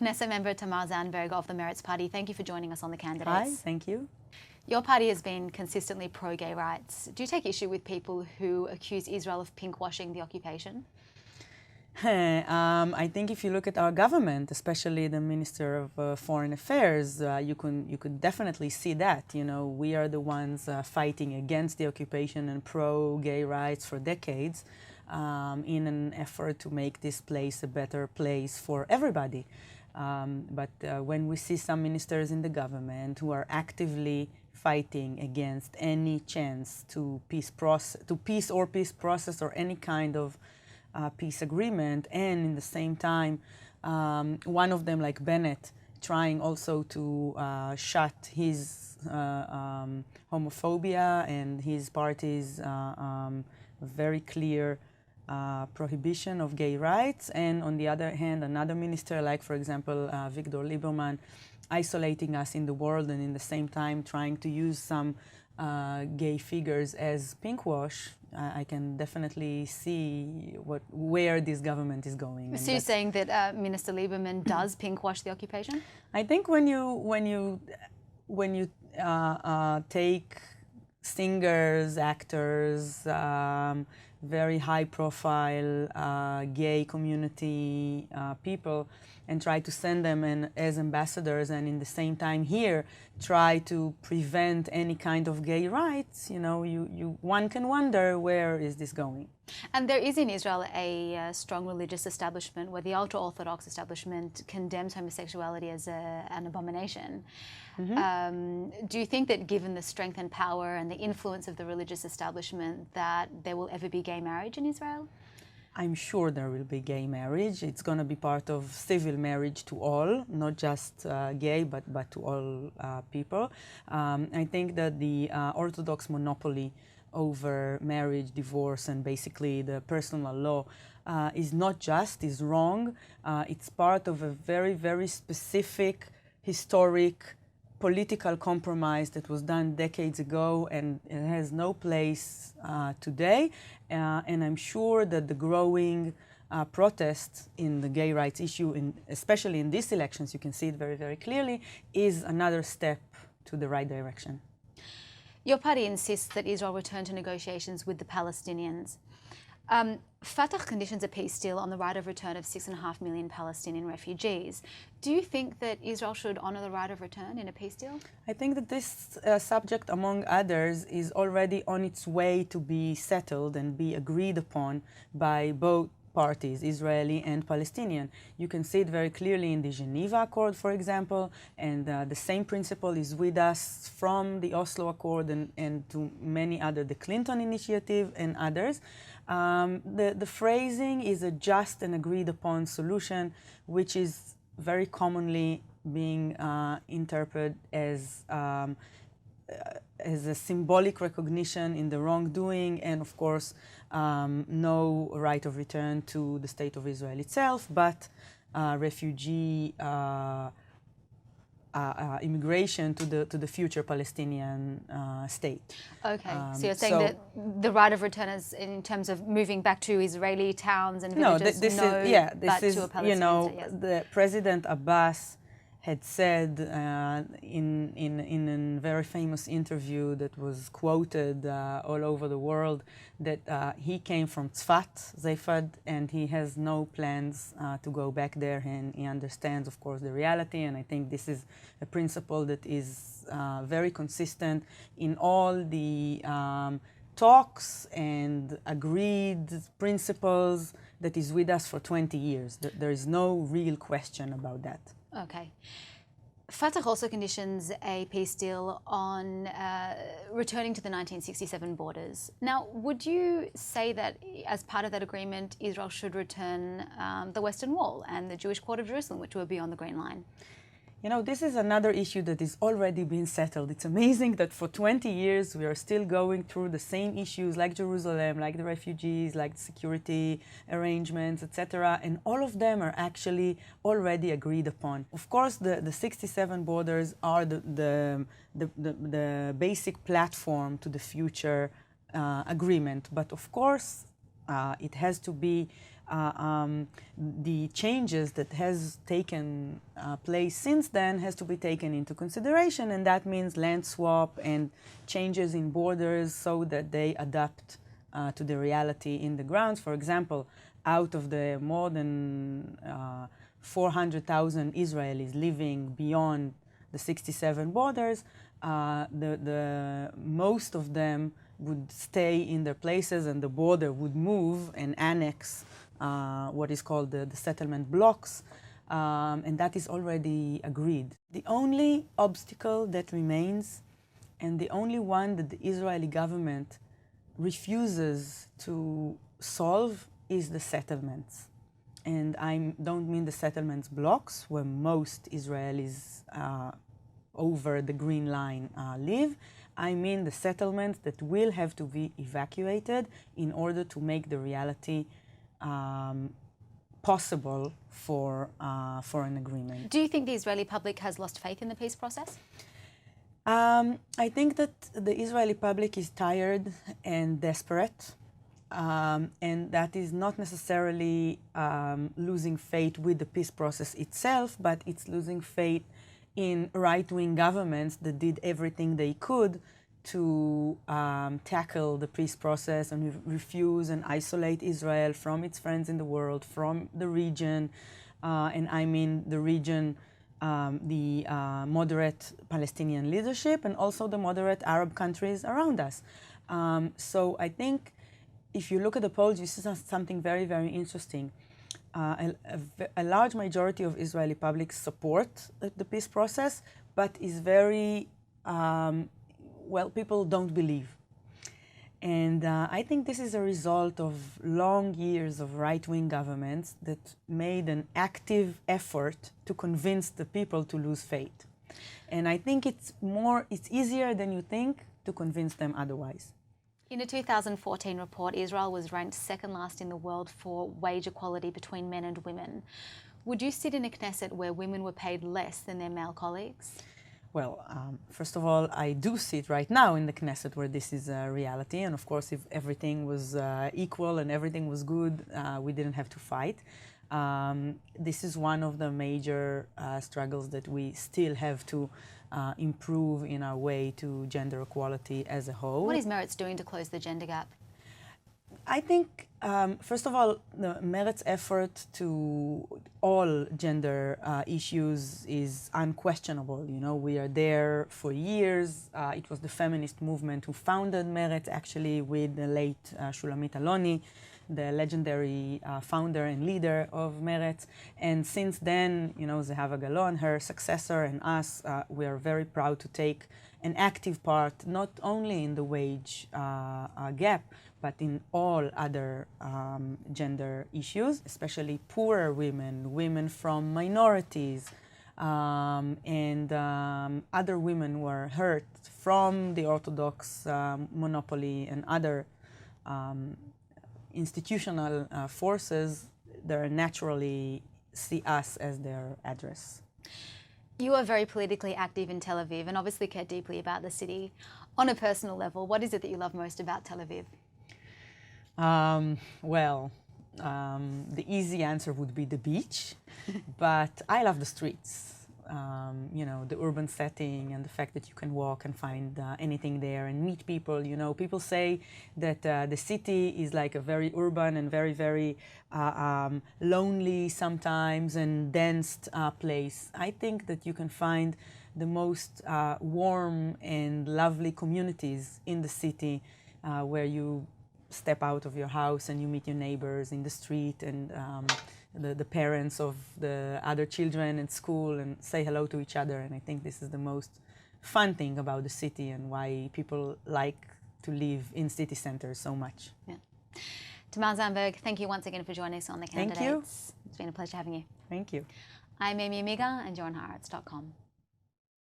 Knesset member Tamar Zandberg of the Meretz Party, thank you for joining us on The Candidates. Hi, thank you. Your party has been consistently pro-gay rights. Do you take issue with people who accuse Israel of pinkwashing the occupation? I think if you look at our government, especially the Minister of Foreign Affairs, you could definitely see that. You know, we are the ones fighting against the occupation and pro-gay rights for decades in an effort to make this place a better place for everybody. But when we see some ministers in the government who are actively fighting against any chance to peace process or any kind of peace agreement, and in the same time, one of them, like Bennett, trying also to shut his homophobia and his party's very clear prohibition of gay rights, and on the other hand, another minister, like for example Victor Lieberman, isolating us in the world and in the same time trying to use some gay figures as pinkwash. I can definitely see where this government is going. So you're saying that Minister Lieberman does pinkwash the occupation? I think when you take singers, actors, very high-profile gay community people, and try to send them as ambassadors, and in the same time here try to prevent any kind of gay rights, you know, one can wonder where is this going. And there is in Israel a strong religious establishment where the ultra-Orthodox establishment condemns homosexuality as an abomination. Mm-hmm. Do you think that given the strength and power and the influence of the religious establishment that there will ever be gay marriage in Israel? I'm sure there will be gay marriage. It's going to be part of civil marriage to all, not just gay, but to all people. I think that the Orthodox monopoly over marriage, divorce, and basically the personal law is not just, is wrong. It's part of a very, very specific, historic, political compromise that was done decades ago, and it has no place today. And I'm sure that the growing protest in the gay rights issue, especially in these elections, you can see it very, very clearly, is another step to the right direction. Your party insists that Israel return to negotiations with the Palestinians. Fatah conditions a peace deal on the right of return of 6.5 million Palestinian refugees. Do you think that Israel should honor the right of return in a peace deal? I think that this subject, among others, is already on its way to be settled and be agreed upon by both parties, Israeli and Palestinian. You can see it very clearly in the Geneva Accord, for example, and the same principle is with us from the Oslo Accord and to many other, the Clinton Initiative and others. The phrasing is a just and agreed upon solution, which is very commonly being interpreted as a symbolic recognition in the wrongdoing, and of course no right of return to the state of Israel itself, but refugee immigration to the future Palestinian state. Okay, so you're saying that the right of return is in terms of moving back to Israeli towns and villages? To a Palestinian, you know, yes. The President Abbas had said in a very famous interview that was quoted all over the world that he came from Tzfat, Zefad, and he has no plans to go back there, and he understands, of course, the reality, and I think this is a principle that is very consistent in all the talks and agreed principles that is with us for 20 years. There is no real question about that. Okay. Fatah also conditions a peace deal on returning to the 1967 borders. Now, would you say that as part of that agreement, Israel should return the Western Wall and the Jewish Quarter of Jerusalem, which will be on the Green Line? You know, this is another issue that is already being settled. It's amazing that for 20 years we are still going through the same issues like Jerusalem, like the refugees, like the security arrangements, etc. And all of them are actually already agreed upon. Of course, the 67 borders are the basic platform to the future agreement. But of course, It has to be the changes that has taken place since then has to be taken into consideration, and that means land swap and changes in borders so that they adapt to the reality in the grounds. For example, out of the more than 400,000 Israelis living beyond the 67 borders, the most of them would stay in their places, and the border would move and annex what is called the settlement blocks, and that is already agreed. The only obstacle that remains, and the only one that the Israeli government refuses to solve, is the settlements. And I don't mean the settlements blocks, where most Israelis over the Green Line live. I mean the settlements that will have to be evacuated in order to make the reality possible for an agreement. Do you think the Israeli public has lost faith in the peace process? I think that the Israeli public is tired and desperate, and that is not necessarily losing faith with the peace process itself, but it's losing faith in right-wing governments that did everything they could to tackle the peace process and refuse and isolate Israel from its friends in the world, from the region, and I mean the region, the moderate Palestinian leadership, and also the moderate Arab countries around us. So I think if you look at the polls, you see something very, very interesting. A large majority of Israeli public support the peace process, but is very, people don't believe. And I think this is a result of long years of right-wing governments that made an active effort to convince the people to lose faith. And I think it's easier than you think to convince them otherwise. In a 2014 report, Israel was ranked second last in the world for wage equality between men and women. Would you sit in a Knesset where women were paid less than their male colleagues? Well, first of all, I do sit right now in the Knesset where this is a reality. And of course, if everything was equal and everything was good, we didn't have to fight. This is one of the major struggles that we still have to improve in our way to gender equality as a whole. What is Meretz doing to close the gender gap? I think, first of all, the Meretz effort to all gender issues is unquestionable. You know, we are there for years. It was the feminist movement who founded Meretz, actually, with the late Shulamit Aloni, the legendary founder and leader of Meretz. And since then, you know, Zehava Galon, her successor, and us, we are very proud to take an active part, not only in the wage gap, but in all other gender issues, especially poorer women, women from minorities, and other women who are hurt from the Orthodox monopoly and other institutional forces that naturally see us as their address. You are very politically active in Tel Aviv and obviously care deeply about the city. On a personal level, what is it that you love most about Tel Aviv? The easy answer would be the beach, but I love the streets. You know, the urban setting and the fact that you can walk and find anything there and meet people. You know, people say that the city is like a very urban and very, very lonely sometimes and dense place. I think that you can find the most warm and lovely communities in the city where you step out of your house and you meet your neighbors in the street and the parents of the other children at school and say hello to each other. And I think this is the most fun thing about the city and why people like to live in city centers so much. Yeah. Tamar Zandberg, thank you once again for joining us on The Candidates. Thank you. It's been a pleasure having you. Thank you. I'm Aimee Amiga and you're on Haaretz.com.